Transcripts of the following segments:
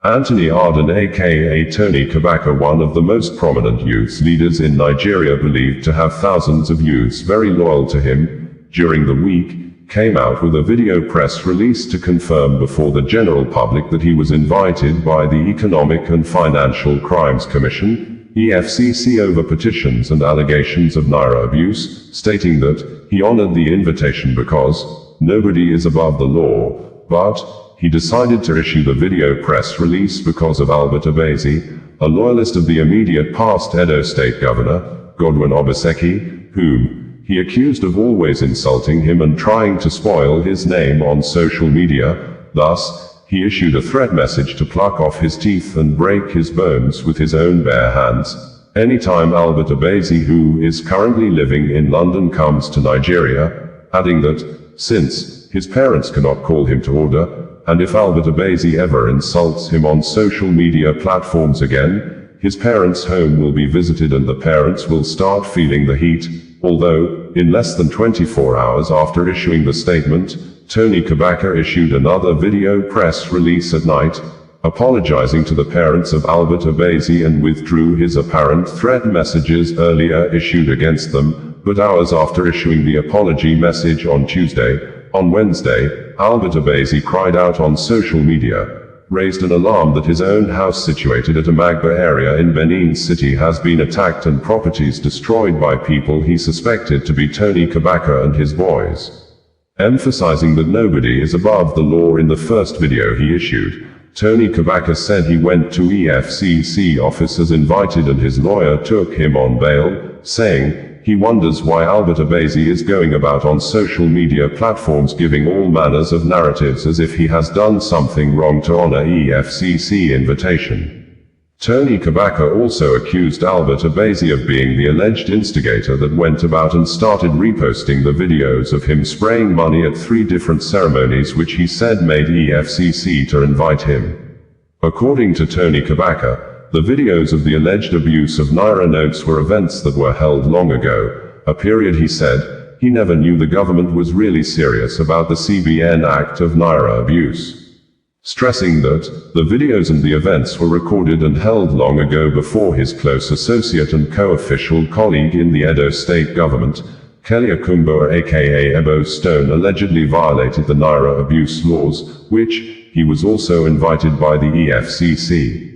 Anthony Arden aka Tony Kabaka, one of the most prominent youth leaders in Nigeria, believed to have thousands of youths very loyal to him, during the week, came out with a video press release to confirm before the general public that he was invited by the Economic and Financial Crimes Commission, EFCC, over petitions and allegations of Naira abuse, stating that he honored the invitation because nobody is above the law, but he decided to issue the video press release because of Albert Obese, a loyalist of the immediate past Edo State Governor, Godwin Obaseki, whom he accused of always insulting him and trying to spoil his name on social media. Thus, he issued a threat message to pluck off his teeth and break his bones with his own bare hands anytime Albert Obese, who is currently living in London, comes to Nigeria, adding that, since his parents cannot call him to order, and if Albert Obese ever insults him on social media platforms again, his parents' home will be visited and the parents will start feeling the heat. Although, in less than 24 hours after issuing the statement, Tony Kabaka issued another video press release at night, apologizing to the parents of Albert Obese and withdrew his apparent threat messages earlier issued against them, but hours after issuing the apology message on Tuesday. On Wednesday, Albert Obese cried out on social media, raised an alarm that his own house situated at Amagba area in Benin City has been attacked and properties destroyed by people he suspected to be Tony Kabaka and his boys. Emphasizing that nobody is above the law in the first video he issued, Tony Kabaka said he went to EFCC office as invited and his lawyer took him on bail, saying, he wonders why Albert Obese is going about on social media platforms giving all manners of narratives as if he has done something wrong to honor EFCC invitation. Tony Kabaka also accused Albert Obese of being the alleged instigator that went about and started reposting the videos of him spraying money at 3 different ceremonies which he said made EFCC to invite him. According to Tony Kabaka, the videos of the alleged abuse of Naira notes were events that were held long ago, a period he said he never knew the government was really serious about the CBN Act of Naira abuse. Stressing that the videos and the events were recorded and held long ago before his close associate and co-official colleague in the Edo State government, Kelly Akumboa aka Ebo Stone, allegedly violated the Naira abuse laws, which he was also invited by the EFCC.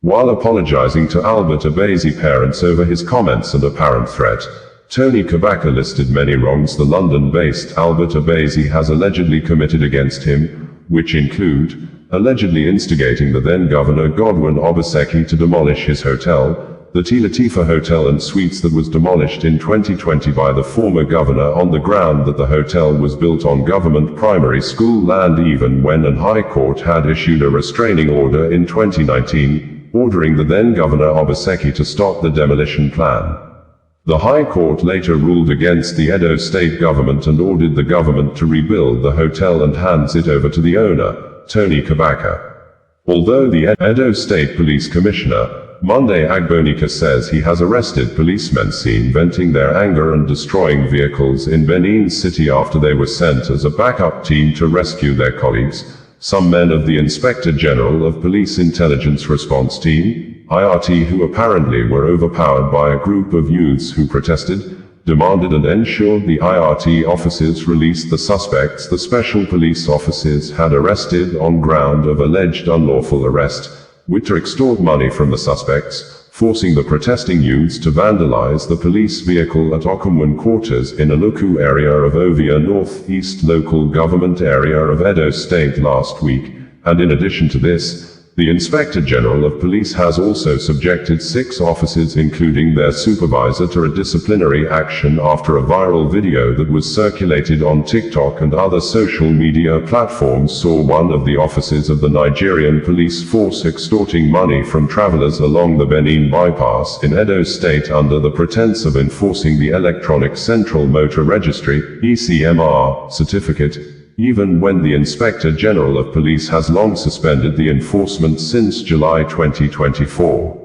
While apologizing to Albert Obese parents over his comments and apparent threat, Tony Kabaka listed many wrongs the London-based Albert Obese has allegedly committed against him, which include allegedly instigating the then-Governor Godwin Obaseki to demolish his hotel, the T. Latifa Hotel and Suites that was demolished in 2020 by the former governor on the ground that the hotel was built on government primary school land, even when an High Court had issued a restraining order in 2019, ordering the then-Governor Obaseki to stop the demolition plan. The High Court later ruled against the Edo State government and ordered the government to rebuild the hotel and hands it over to the owner, Tony Kabaka. Although the Edo State Police Commissioner, Monday Agbonika, says he has arrested policemen seen venting their anger and destroying vehicles in Benin City after they were sent as a backup team to rescue their colleagues, some men of the Inspector General of Police Intelligence Response Team, IRT, who apparently were overpowered by a group of youths who protested, demanded and ensured the IRT officers released the suspects the special police officers had arrested on ground of alleged unlawful arrest, with to extort money from the suspects, forcing the protesting youths to vandalize the police vehicle at Okumwan quarters in Aluku area of Ovia Northeast local government area of Edo State last week, and in addition to this, the Inspector General of Police has also subjected 6 officers including their supervisor to a disciplinary action after a viral video that was circulated on TikTok and other social media platforms saw one of the officers of the Nigerian police force extorting money from travelers along the Benin bypass in Edo State under the pretense of enforcing the Electronic Central Motor Registry (ECMR) certificate, even when the Inspector General of Police has long suspended the enforcement since July 2024.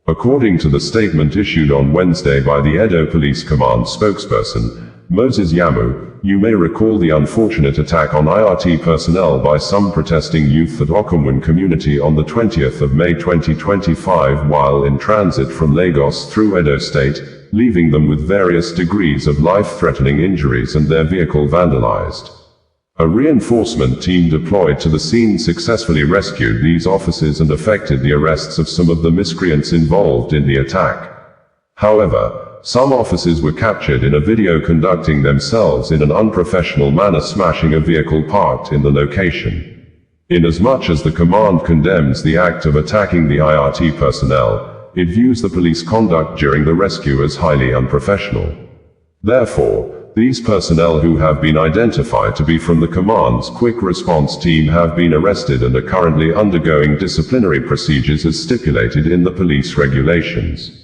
According to the statement issued on Wednesday by the Edo Police Command spokesperson, Moses Yamu, you may recall the unfortunate attack on IRT personnel by some protesting youth at Okomwen community on the 20th of May 2025 while in transit from Lagos through Edo State, leaving them with various degrees of life-threatening injuries and their vehicle vandalized. A reinforcement team deployed to the scene successfully rescued these officers and effected the arrests of some of the miscreants involved in the attack. However, some officers were captured in a video conducting themselves in an unprofessional manner, smashing a vehicle parked in the location. Inasmuch as the command condemns the act of attacking the IRT personnel, it views the police conduct during the rescue as highly unprofessional. Therefore, these personnel who have been identified to be from the command's quick response team have been arrested and are currently undergoing disciplinary procedures as stipulated in the police regulations.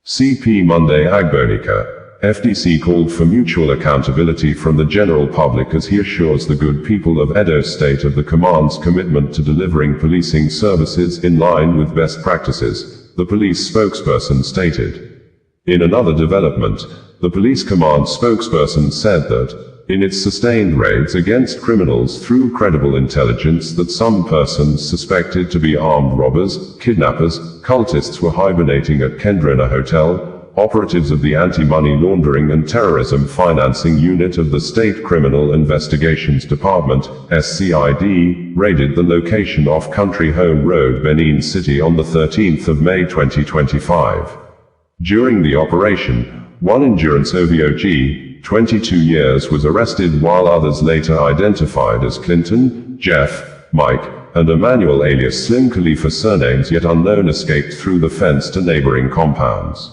CP Monday Agbonika, FDC called for mutual accountability from the general public as he assures the good people of Edo State of the command's commitment to delivering policing services in line with best practices, the police spokesperson stated. In another development, the police command spokesperson said that, in its sustained raids against criminals through credible intelligence that some persons suspected to be armed robbers, kidnappers, cultists were hibernating at Kendrina Hotel, operatives of the Anti-Money Laundering and Terrorism Financing Unit of the State Criminal Investigations Department, SCID, raided the location off Country Home Road, Benin City on the 13th of May 2025. During the operation, one Endurance OVOG, 22 years, was arrested while others later identified as Clinton, Jeff, Mike, and Emmanuel alias Slim Khalifa, surnames yet unknown, escaped through the fence to neighboring compounds.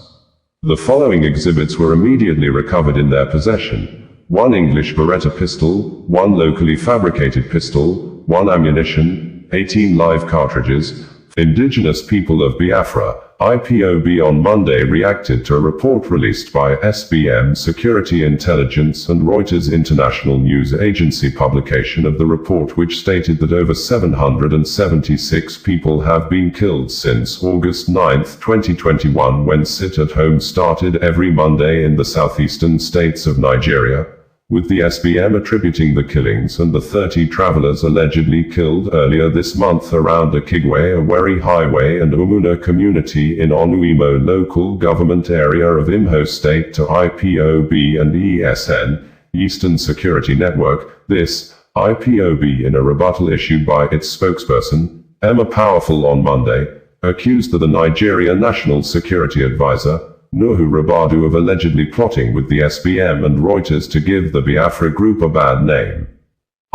The following exhibits were immediately recovered in their possession: 1 English Beretta pistol, 1 locally fabricated pistol, 1 ammunition, 18 live cartridges. Indigenous People of Biafra, IPOB, on Monday reacted to a report released by SBM Security Intelligence and Reuters International News Agency publication of the report, which stated that over 776 people have been killed since August 9, 2021, when sit-at-home started every Monday in the southeastern states of Nigeria, with the SBM attributing the killings and the 30 travelers allegedly killed earlier this month around Okigwe-Owerri Highway and Umuna community in Onuimo local government area of Imo State to IPOB and ESN, Eastern Security Network. This, IPOB, in a rebuttal issued by its spokesperson, Emma Powerful, on Monday, accused the Nigeria National Security Advisor, Nuhu Ribadu, of allegedly plotting with the SBM and Reuters to give the Biafra group a bad name.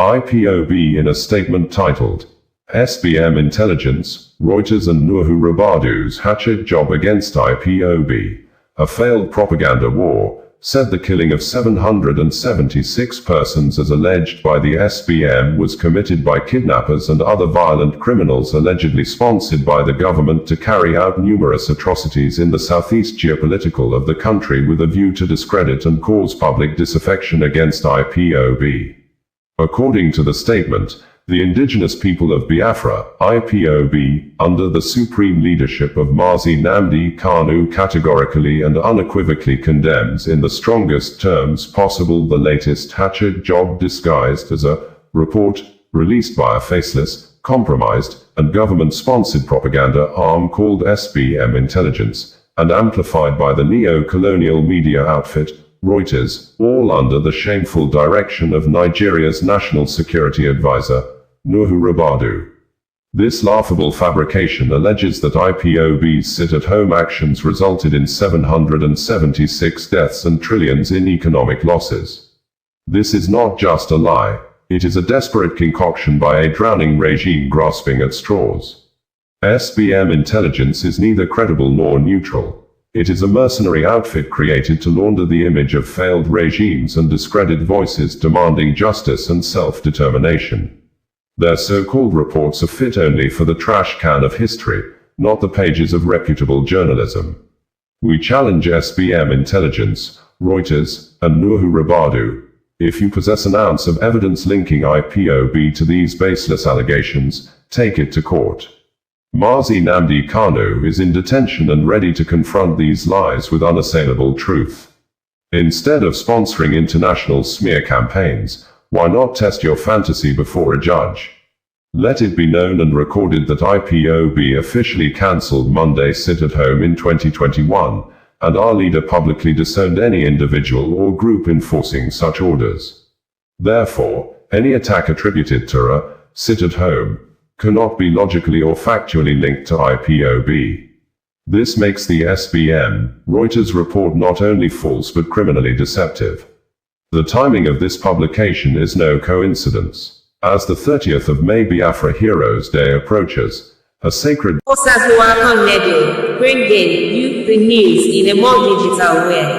IPOB, in a statement titled, SBM Intelligence, Reuters and Nuhu Ribadu's hatchet job against IPOB, a failed propaganda war, said the killing of 776 persons as alleged by the SBM was committed by kidnappers and other violent criminals allegedly sponsored by the government to carry out numerous atrocities in the southeast geopolitical of the country with a view to discredit and cause public disaffection against IPOB. According to the statement, the Indigenous People of Biafra, IPOB, under the supreme leadership of Mazi Nnamdi Kanu, categorically and unequivocally condemns in the strongest terms possible the latest hatchet job disguised as a report released by a faceless, compromised, and government-sponsored propaganda arm called SBM Intelligence, and amplified by the neo-colonial media outfit, Reuters, all under the shameful direction of Nigeria's National Security Advisor, Nuhu Ribadu. This laughable fabrication alleges that IPOB's sit-at-home actions resulted in 776 deaths and trillions in economic losses. This is not just a lie, it is a desperate concoction by a drowning regime grasping at straws. SBM Intelligence is neither credible nor neutral. It is a mercenary outfit created to launder the image of failed regimes and discredit voices demanding justice and self-determination. Their so-called reports are fit only for the trash can of history, not the pages of reputable journalism. We challenge SBM Intelligence, Reuters, and Nuhu Ribadu. If you possess an ounce of evidence linking IPOB to these baseless allegations, take it to court. Mazi Nnamdi Kanu is in detention and ready to confront these lies with unassailable truth. Instead of sponsoring international smear campaigns, why not test your fantasy before a judge? Let it be known and recorded that IPOB officially cancelled Monday sit-at-home in 2021, and our leader publicly disowned any individual or group enforcing such orders. Therefore, any attack attributed to a sit-at-home cannot be logically or factually linked to IPOB. This makes the SBM Reuters report not only false but criminally deceptive. The timing of this publication is no coincidence. As the 30th of May Biafra Heroes Day approaches, a sacred bringing you the news in a more digital way.